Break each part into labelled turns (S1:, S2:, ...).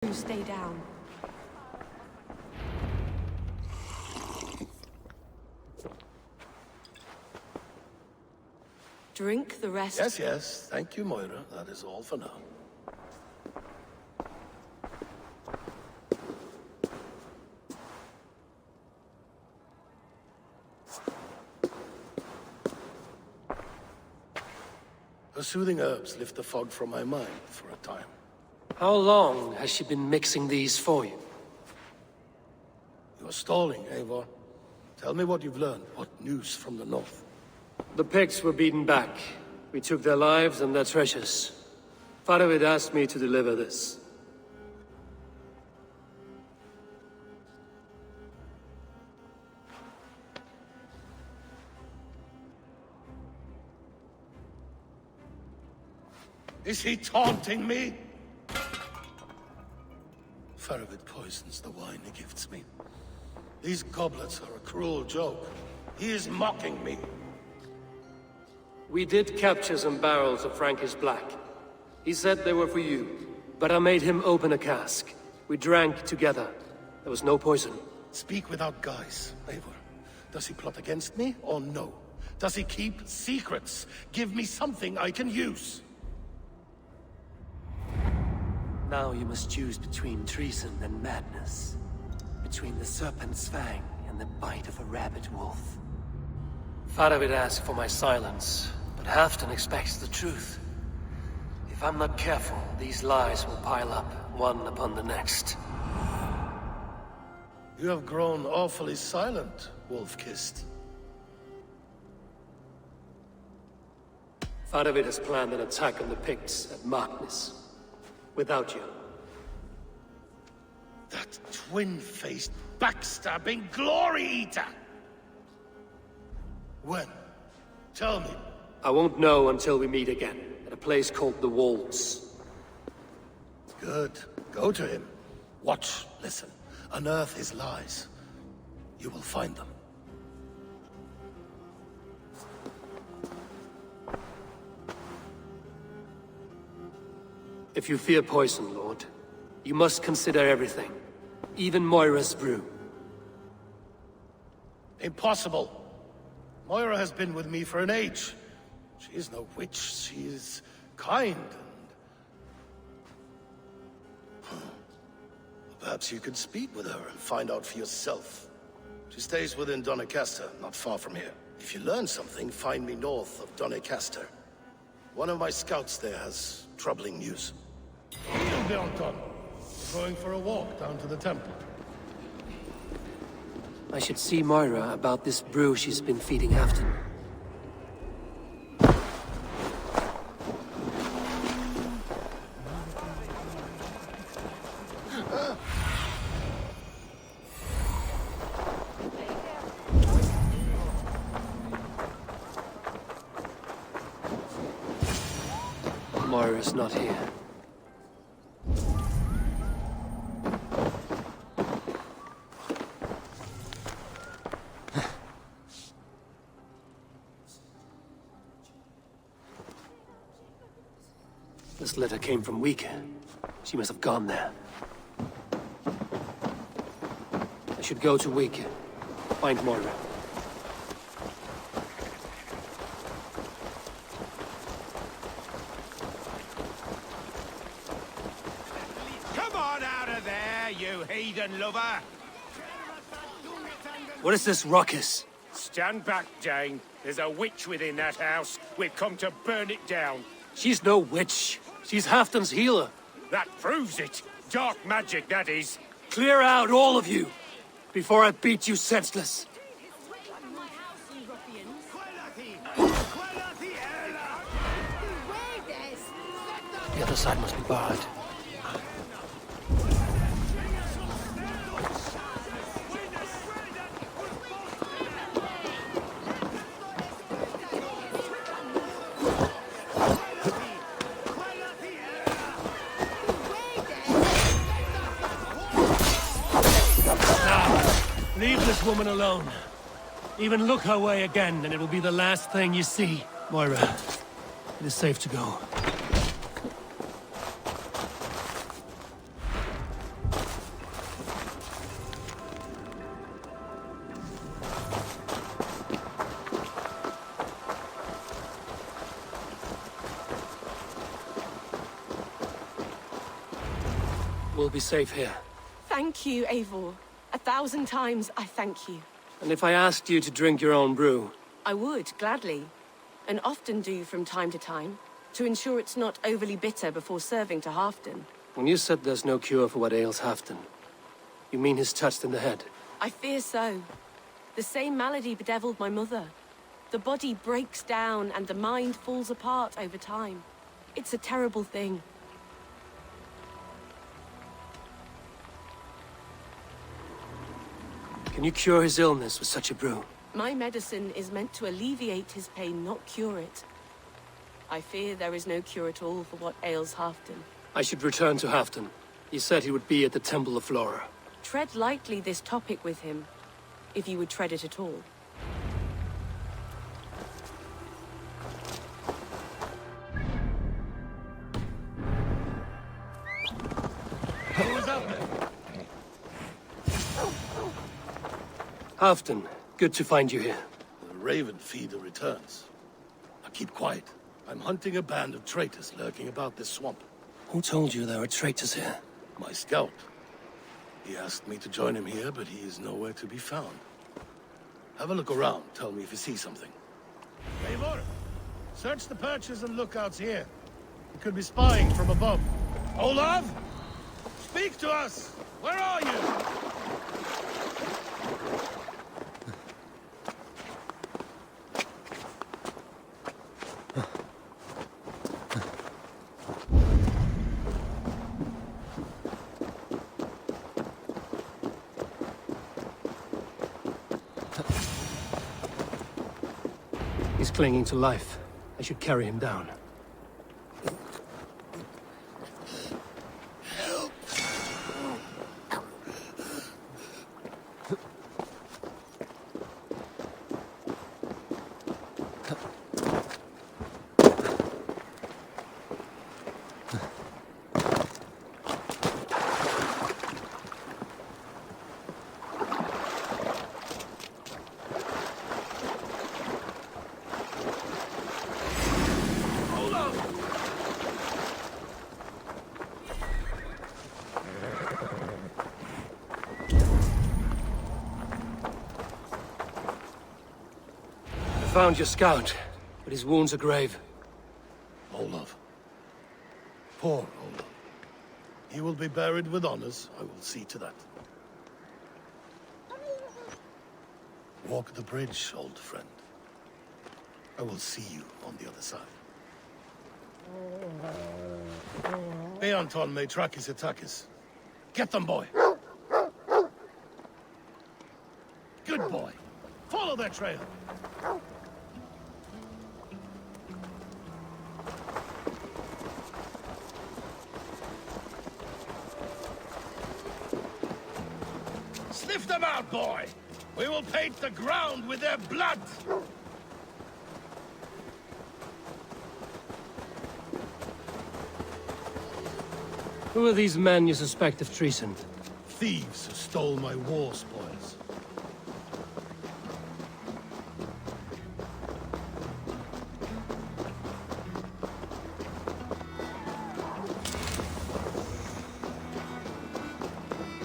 S1: You stay down. Drink the rest.
S2: Yes, yes. Thank you, Moira. That is all for now. Her soothing herbs lift the fog from my mind for a time.
S3: How long has she been mixing these for you?
S2: You're stalling, Eivor. Tell me what you've learned. What news from the north?
S3: The Picts were beaten back. We took their lives and their treasures. Faravid asked me to deliver this.
S2: Is he taunting me? Faravid poisons the wine he gifts me. These goblets are a cruel joke. He is mocking me.
S3: We did capture some barrels of Frankish Black. He said they were for you, but I made him open a cask. We drank together. There was no poison.
S2: Speak without guise, Eivor. Does he plot against me or no? Does he keep secrets? Give me something I can use.
S3: Now you must choose between treason and madness. Between the serpent's fang and the bite of a rabid wolf. Faravid asked for my silence, but Halfdan expects the truth. If I'm not careful, these lies will pile up, one upon the next.
S2: You have grown awfully silent, Wolf-Kissed.
S3: Faravid has planned an attack on the Picts at Markness. Without you.
S2: That twin-faced, backstabbing glory eater! When? Tell me.
S3: I won't know until we meet again, at a place called the Walls.
S2: Good. Go to him. Watch, listen. Unearth his lies. You will find them.
S3: If you fear poison, Lord, you must consider everything. Even Moira's brew.
S2: Impossible. Moira has been with me for an age. She is no witch. She is kind and... Perhaps you could speak with her and find out for yourself. She stays within Doncaster, not far from here. If you learn something, find me north of Doncaster. One of my scouts there has troubling news. Belton, going for a walk down to the temple.
S3: I should see Moira about this brew she's been feeding Halfdan. Moira's not here. This letter came from Wika. She must have gone there. I should go to Wika. Find Moira.
S4: Come on out of there, you heathen lover!
S3: What is this ruckus?
S4: Stand back, Jane. There's a witch within that house. We've come to burn it down.
S3: She's no witch. She's Halfdan's healer.
S4: That proves it. Dark magic, that is.
S3: Clear out, all of you, before I beat you senseless. The other side must be barred. Leave this woman alone. Even look her way again, and it will be the last thing you see. Moira, it is safe to go. We'll be safe here.
S1: Thank you, Eivor. 1,000 times I thank you.
S3: And if I asked you to drink your own brew?
S1: I would, gladly. And often do from time to time, to ensure it's not overly bitter before serving to Halfdan.
S3: When you said there's no cure for what ails Halfdan, you mean he's touched in the head?
S1: I fear so. The same malady bedeviled my mother. The body breaks down and the mind falls apart over time. It's a terrible thing.
S3: Can you cure his illness with such a brew?
S1: My medicine is meant to alleviate his pain, not cure it. I fear there is no cure at all for what ails Halfdan.
S3: I should return to Halfdan. He said he would be at the Temple of Flora.
S1: Tread lightly this topic with him, if you would tread it at all.
S2: Who was out there?
S3: Halfdan, good to find you here.
S2: The Raven Feeder returns. Now keep quiet. I'm hunting a band of traitors lurking about this swamp.
S3: Who told you there are traitors here?
S2: My scout. He asked me to join him here, but he is nowhere to be found. Have a look around. Tell me if you see something. Eivor, search the perches and lookouts here. He could be spying from above. Olav? Speak to us! Where are you?
S3: He's clinging to life. I should carry him down. I found your scout, but his wounds are grave.
S2: Olaf. Poor Olaf. He will be buried with honors. I will see to that. Walk the bridge, old friend. I will see you on the other side. Beanton Maitrakis Atakis. Get them, boy! Good boy. Follow their trail. Sniff them out, boy! We will paint the ground with their blood!
S3: Who are these men you suspect of treason?
S2: Thieves who stole my war spoils.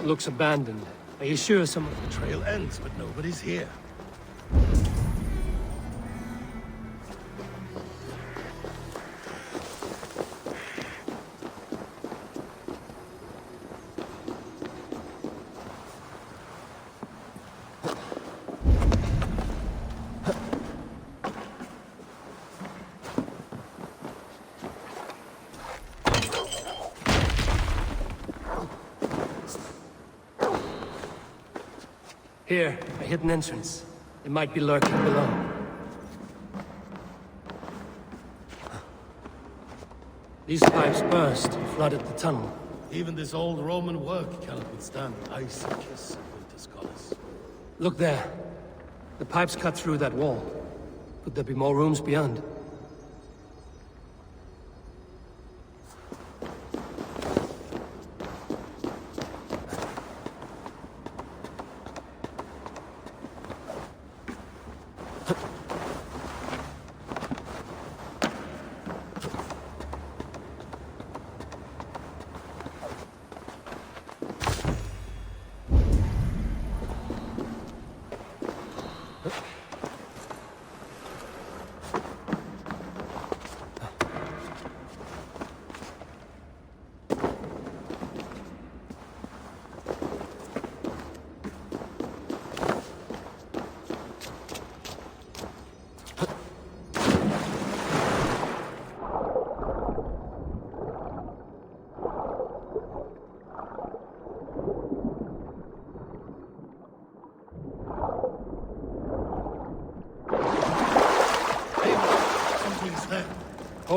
S3: Looks abandoned. Are you sure some of
S2: The trail ends, but nobody's here.
S3: Here, a hidden entrance. It might be lurking below. These pipes burst and flooded the tunnel.
S2: Even this old Roman work cannot withstand the icy kiss of winter's goddess.
S3: Look there. The pipes cut through that wall. Could there be more rooms beyond?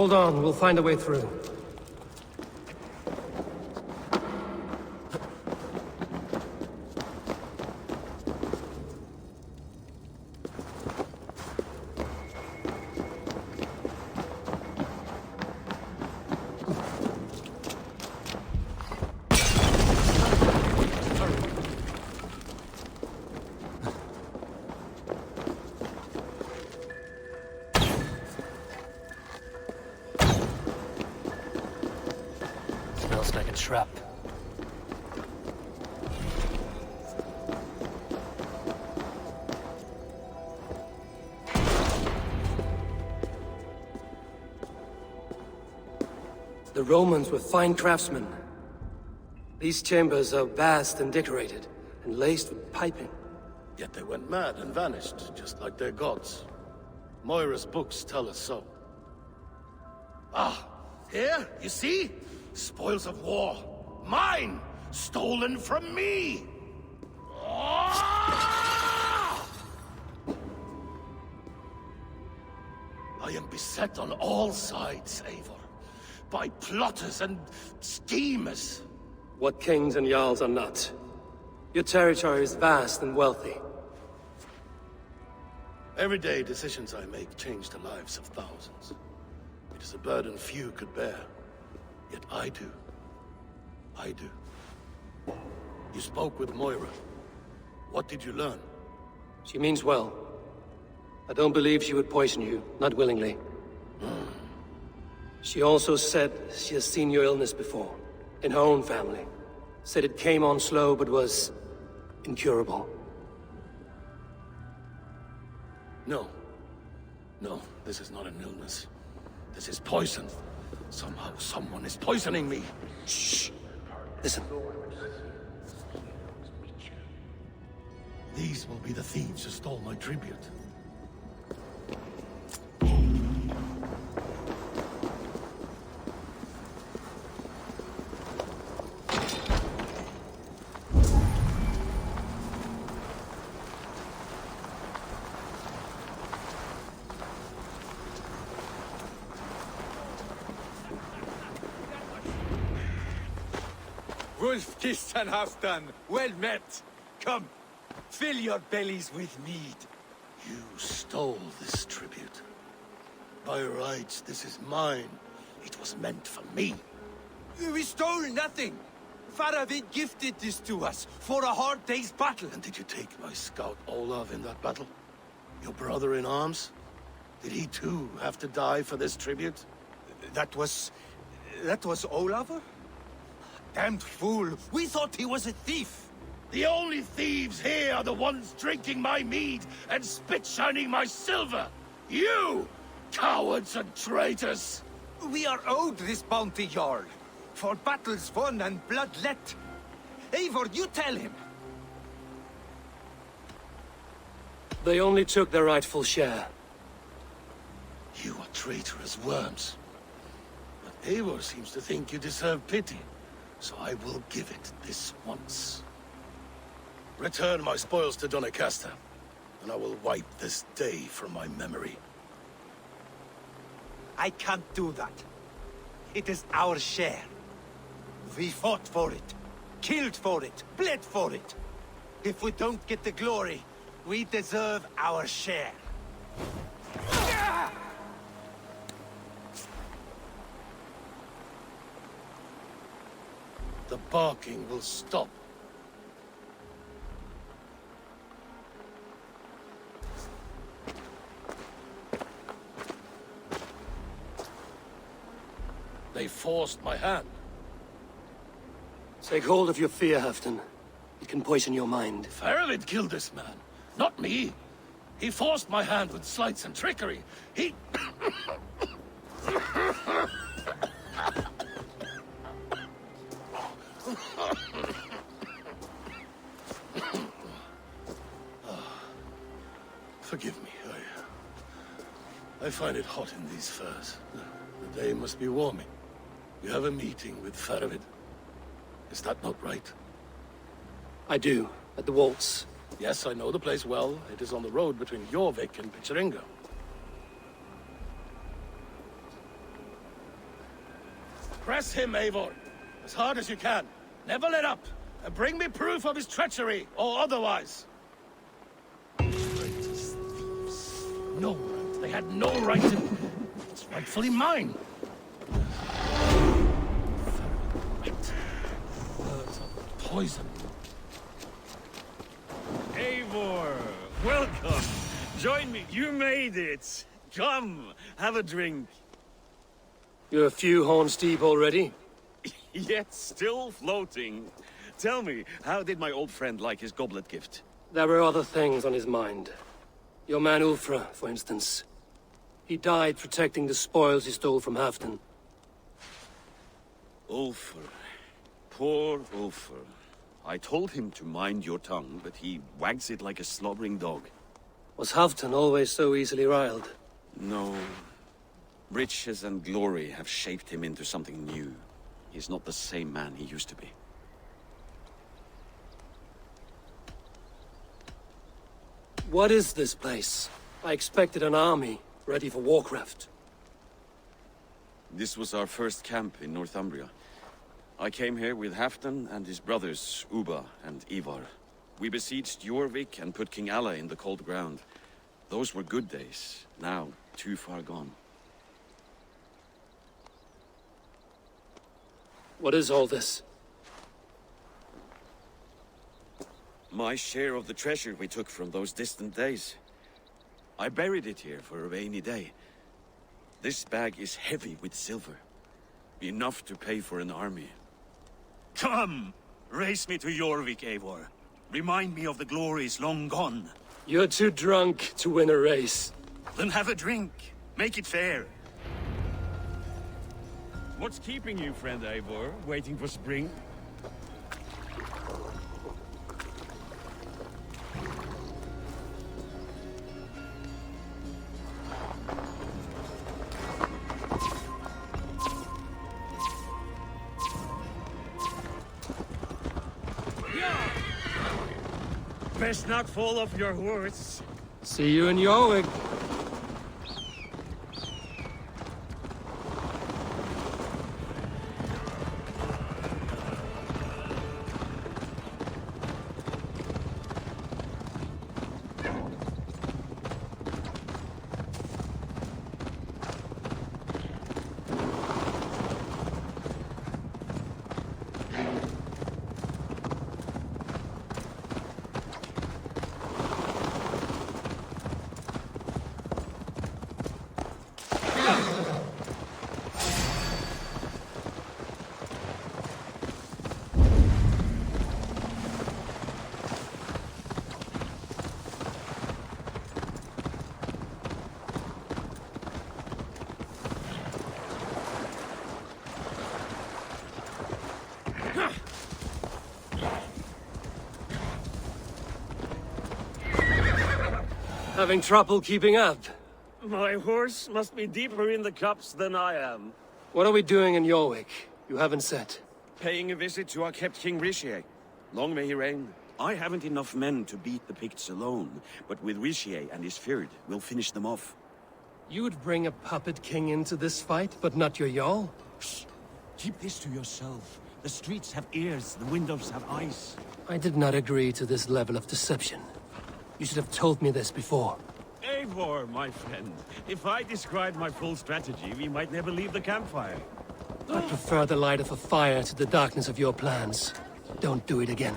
S3: Hold on, we'll find a way through. Smells like a trap. The Romans were fine craftsmen. These chambers are vast and decorated, and laced with piping.
S2: Yet they went mad and vanished, just like their gods. Moira's books tell us so. Ah, here, you see? Spoils of war. Mine! Stolen from me! Ah! I am beset on all sides, Eivor. By plotters and schemers.
S3: What kings and jarls are not. Your territory is vast and wealthy.
S2: Everyday decisions I make change the lives of thousands. It is a burden few could bear. Yet I do. I do. You spoke with Moira. What did you learn?
S3: She means well. I don't believe she would poison you, not willingly. She also said she has seen your illness before, in her own family. Said it came on slow, but was incurable.
S2: No. No, this is not an illness. This is poison. Somehow, someone is poisoning me.
S3: Shh. Listen.
S2: These will be the thieves who stole my tribute.
S5: Wolf-kissed and Halfdan, well met. Come, fill your bellies with mead.
S2: You stole this tribute. By rights, this is mine. It was meant for me.
S5: We stole nothing. Faravid gifted this to us for a hard day's battle.
S2: And did you take my scout Olav in that battle? Your brother in arms? Did he too have to die for this tribute?
S5: That was Olav? Damned fool! We thought he was a thief!
S2: The only thieves here are the ones drinking my mead and spit-shining my silver! You! Cowards and traitors!
S5: We are owed this bounty, Jarl. For battles won and blood let. Eivor, you tell him!
S3: They only took their rightful share.
S2: You are traitorous worms. But Eivor seems to think you deserve pity. So I will give it this once. Return my spoils to Doncaster, and I will wipe this day from my memory.
S5: I can't do that. It is our share. We fought for it, killed for it, bled for it. If we don't get the glory, we deserve our share.
S2: The barking will stop. They forced my hand.
S3: Take hold of your fear, Halfdan. It can poison your mind.
S2: Faravid killed this man, not me. He forced my hand with sleights and trickery. He... Forgive me. I find it hot in these furs. The day must be warming. You have a meeting with Faravid. Is that not right?
S3: I do, at the waltz.
S2: Yes, I know the place well. It is on the road between Jorvik and Picheringa. Press him, Eivor. As hard as you can. Never let up. And bring me proof of his treachery, or otherwise. Traitors, thieves. No right. They had no right to... It's rightfully mine. Right. Birds of poison.
S6: Eivor, welcome. Join me. You made it. Come, have a drink.
S3: You're a few horns deep already?
S6: Yet still floating. Tell me, how did my old friend like his goblet gift?
S3: There were other things on his mind. Your man Ulfra, for instance. He died protecting the spoils he stole from Halfdan.
S6: Ulfr. Poor Ulfr. I told him to mind your tongue, but he wags it like a slobbering dog.
S3: Was Halfdan always so easily riled?
S6: No. Riches and glory have shaped him into something new. He's not the same man he used to be.
S3: What is this place? I expected an army, ready for Warcraft.
S6: This was our first camp in Northumbria. I came here with Halfdan and his brothers, Ubba and Ivar. We besieged Jorvik and put King Alla in the cold ground. Those were good days, now too far gone.
S3: What is all this?
S6: My share of the treasure we took from those distant days. I buried it here for a rainy day. This bag is heavy with silver. Enough to pay for an army.
S7: Come! Race me to Jorvik, Eivor. Remind me of the glories long gone.
S3: You're too drunk to win a race.
S7: Then have a drink. Make it fair.
S4: What's keeping you, friend Eivor? Waiting for spring? Best not fall off your horse.
S3: See you in Jorvik. Having trouble keeping up?
S6: My horse must be deeper in the cups than I am.
S3: What are we doing in Jorvik? You haven't said.
S6: Paying a visit to our kept King Rishi. Long may he reign. I haven't enough men to beat the Picts alone, but with Rishi and his Fyrd, we'll finish them off.
S3: You would bring a puppet king into this fight, but not your Jarl?
S7: Shh. Keep this to yourself. The streets have ears, the windows have eyes.
S3: I did not agree to this level of deception. You should have told me this before.
S6: Eivor, my friend. If I described my full strategy, we might never leave the campfire.
S3: I prefer the light of a fire to the darkness of your plans. Don't do it again.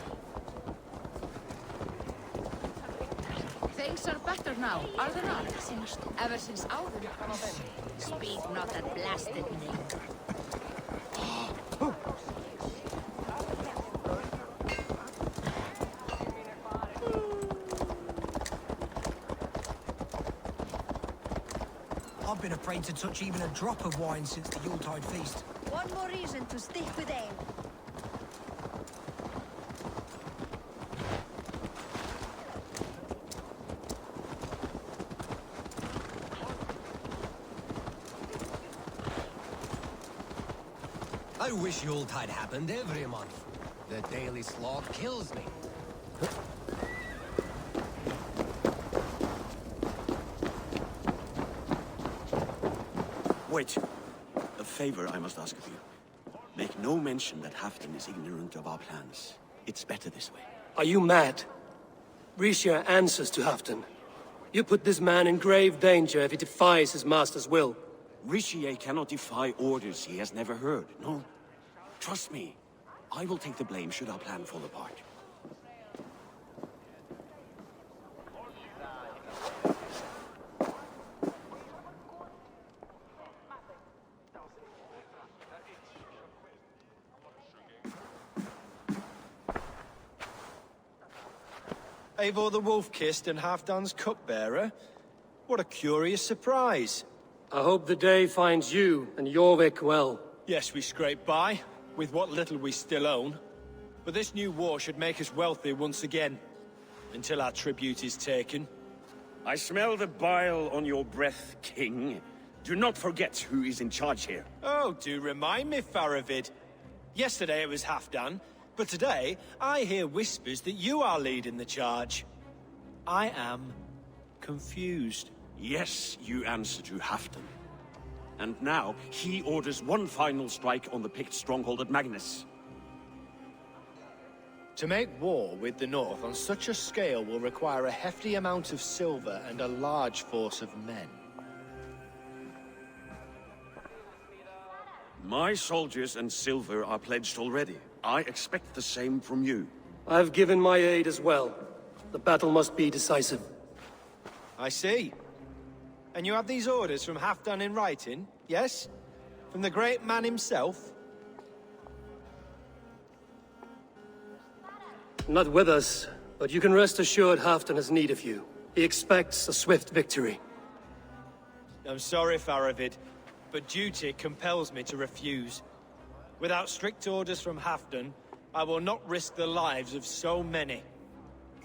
S8: Things are better now, are they not? Ever since Audun. Speak not that blasted name.
S9: I've been afraid to touch even a drop of wine since the Yuletide feast.
S8: One more reason to stick with ale.
S10: I wish Yuletide happened every month. The daily slog kills me.
S6: Wait. A favor I must ask of you. Make no mention that Halfdan is ignorant of our plans. It's better this way.
S3: Are you mad? Rishia answers to Halfdan. You put this man in grave danger if he defies his master's will.
S6: Richier cannot defy orders he has never heard, no. Trust me. I will take the blame should our plan fall apart.
S11: Eivor the Wolf-Kissed and Halfdan's cupbearer? What a curious surprise.
S3: I hope the day finds you and Jorvik well.
S11: Yes, we scrape by, with what little we still own. But this new war should make us wealthy once again. Until our tribute is taken.
S6: I smell the bile on your breath, King. Do not forget who is in charge here.
S11: Oh, do remind me, Faravid. Yesterday it was Halfdan, but today I hear whispers that you are leading the charge. I am confused.
S6: Yes, you answer to Halfdan. And now, he orders one final strike on the Pict stronghold at Magnus.
S11: To make war with the North on such a scale will require a hefty amount of silver and a large force of men.
S6: My soldiers and silver are pledged already. I expect the same from you.
S3: I've given my aid as well. The battle must be decisive.
S11: I see. And you have these orders from Halfdan in writing, yes? From the great man himself?
S3: Not with us, but you can rest assured Halfdan has need of you. He expects a swift victory.
S11: I'm sorry, Faravid, but duty compels me to refuse. Without strict orders from Halfdan, I will not risk the lives of so many.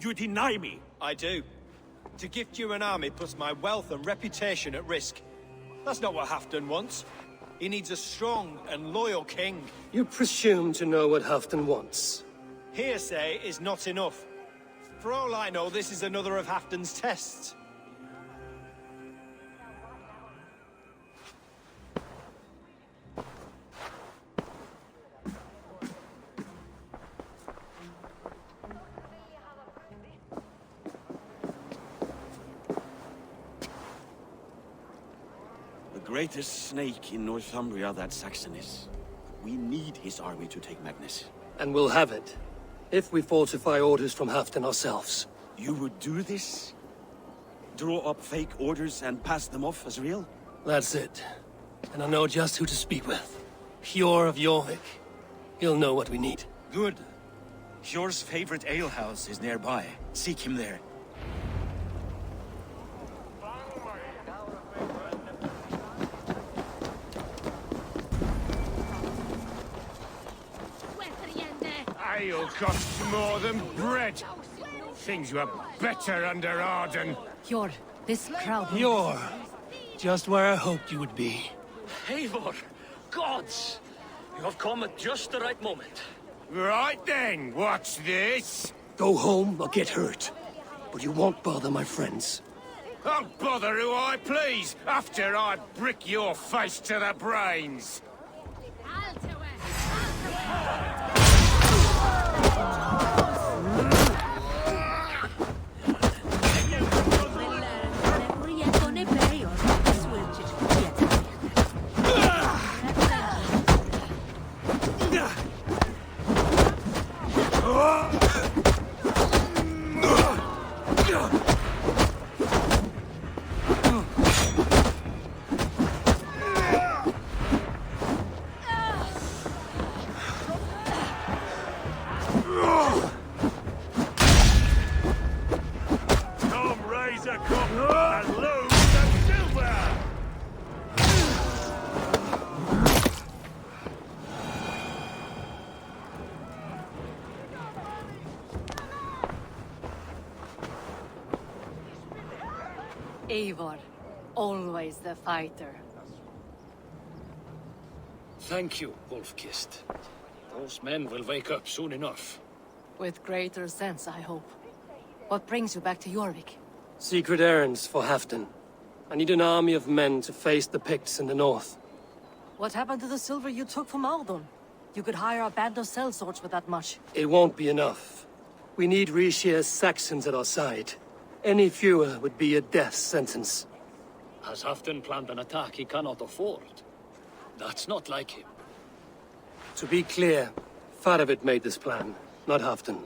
S6: You deny me?
S11: I do. To gift you an army puts my wealth and reputation at risk. That's not what Halfdan wants. He needs a strong and loyal king.
S3: You presume to know what Halfdan wants.
S11: Hearsay is not enough. For all I know, this is another of Halfdan's tests.
S6: The greatest snake in Northumbria that Saxon is. We need his army to take Magnus.
S3: And we'll have it. If we falsify orders from Halfdan ourselves.
S6: You would do this? Draw up fake orders and pass them off as real?
S3: That's it. And I know just who to speak with. Hjor of Jorvik. He'll know what we need.
S7: Good. Hjor's favorite alehouse is nearby. Seek him there.
S4: Ale costs more than bread. Things were better under Arden.
S8: Hjor, this crowd...
S3: Hjor! Just where I hoped you would be.
S12: Eivor! Gods! You have come at just the right moment.
S4: Right then, what's this?
S3: Go home or get hurt. But you won't bother my friends.
S4: I'll bother who I please, after I brick your face to the brains.
S8: Eivor, always the fighter.
S12: Thank you, Wolf-Kissed. Those men will wake up soon enough.
S8: With greater sense, I hope. What brings you back to Jorvik?
S3: Secret errands for Halfdan. I need an army of men to face the Picts in the north.
S8: What happened to the silver you took from Aldon?
S13: You could hire a band of sellswords with that much.
S3: It won't be enough. We need Rishia's Saxons at our side. Any fewer would be a death sentence.
S12: Has Halfdan planned an attack he cannot afford? That's not like him.
S3: To be clear, Faravid made this plan, not Halfdan.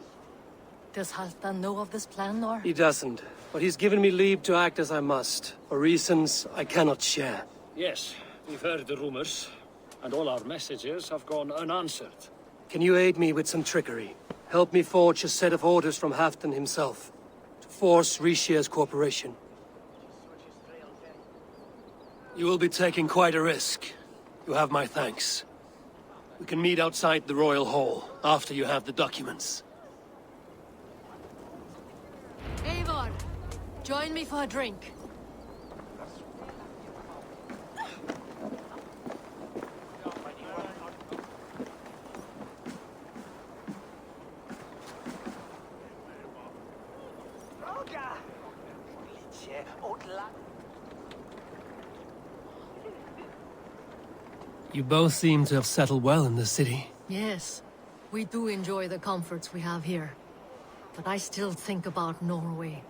S13: Does Halfdan know of this plan, Nor?
S3: He doesn't, but he's given me leave to act as I must, for reasons I cannot share.
S12: Yes, we've heard the rumors, and all our messages have gone unanswered.
S3: Can you aid me with some trickery? Help me forge a set of orders from Halfdan himself, to force Rishia's cooperation. You will be taking quite a risk. You have my thanks. We can meet outside the Royal Hall, after you have the documents.
S13: Eivor, join me for a drink.
S3: You both seem to have settled well in the city.
S13: Yes, we do enjoy the comforts we have here. But I still think about Norway.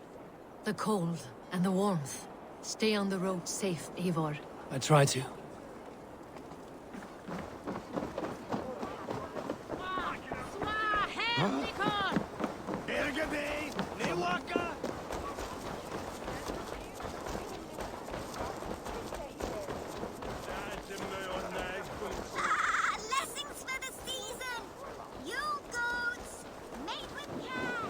S13: The cold and the warmth. Stay on the road safe, Eivor.
S3: I try to.
S14: Blessings for the season! You goats, mate with care!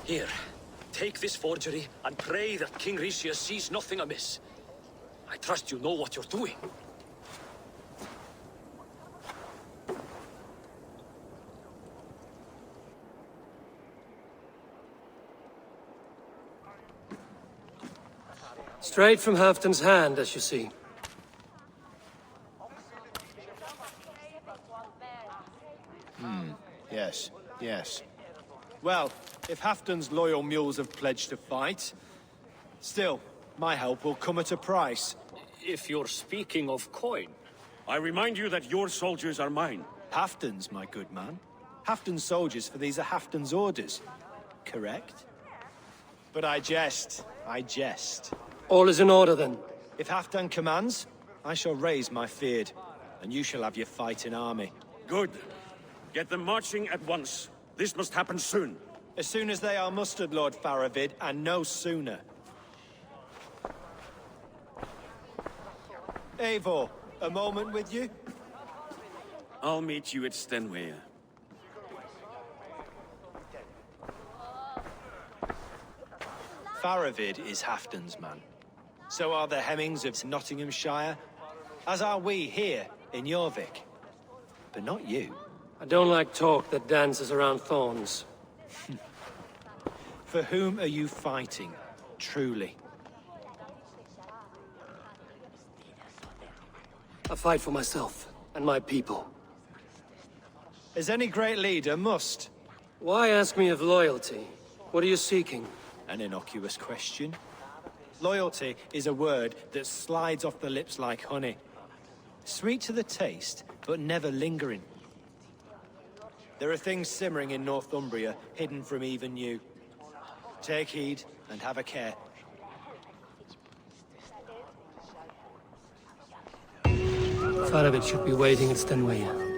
S12: Here, take this forgery and pray that King Rishia sees nothing amiss. I trust you know what you're doing.
S3: Straight from Halfdan's hand, as you see.
S11: Yes, yes. Well, if Halfdan's loyal mules have pledged to fight, still, my help will come at a price.
S12: If you're speaking of coin...
S6: I remind you that your soldiers are mine.
S11: Halfdan's, my good man. Halfdan's soldiers, for these are Halfdan's orders. Correct? But I jest. I jest.
S3: All is in order, then.
S11: If Halfdan commands, I shall raise my feared, and you shall have your fighting army.
S6: Good. Get them marching at once. This must happen soon.
S11: As soon as they are mustered, Lord Faravid, and no sooner. Eivor, a moment with you?
S6: I'll meet you at Stenway.
S11: Faravid is Halfdan's man. So are the Hemmings of Nottinghamshire, as are we here in Jorvik. But not you.
S3: I don't like talk that dances around thorns.
S11: For whom are you fighting, truly?
S3: I fight for myself and my people.
S11: As any great leader must.
S3: Why ask me of loyalty? What are you seeking?
S11: An innocuous question. Loyalty is a word that slides off the lips like honey. Sweet to the taste, but never lingering. There are things simmering in Northumbria, hidden from even you. Take heed, and have a care.
S3: Faravid should be waiting at Stenway.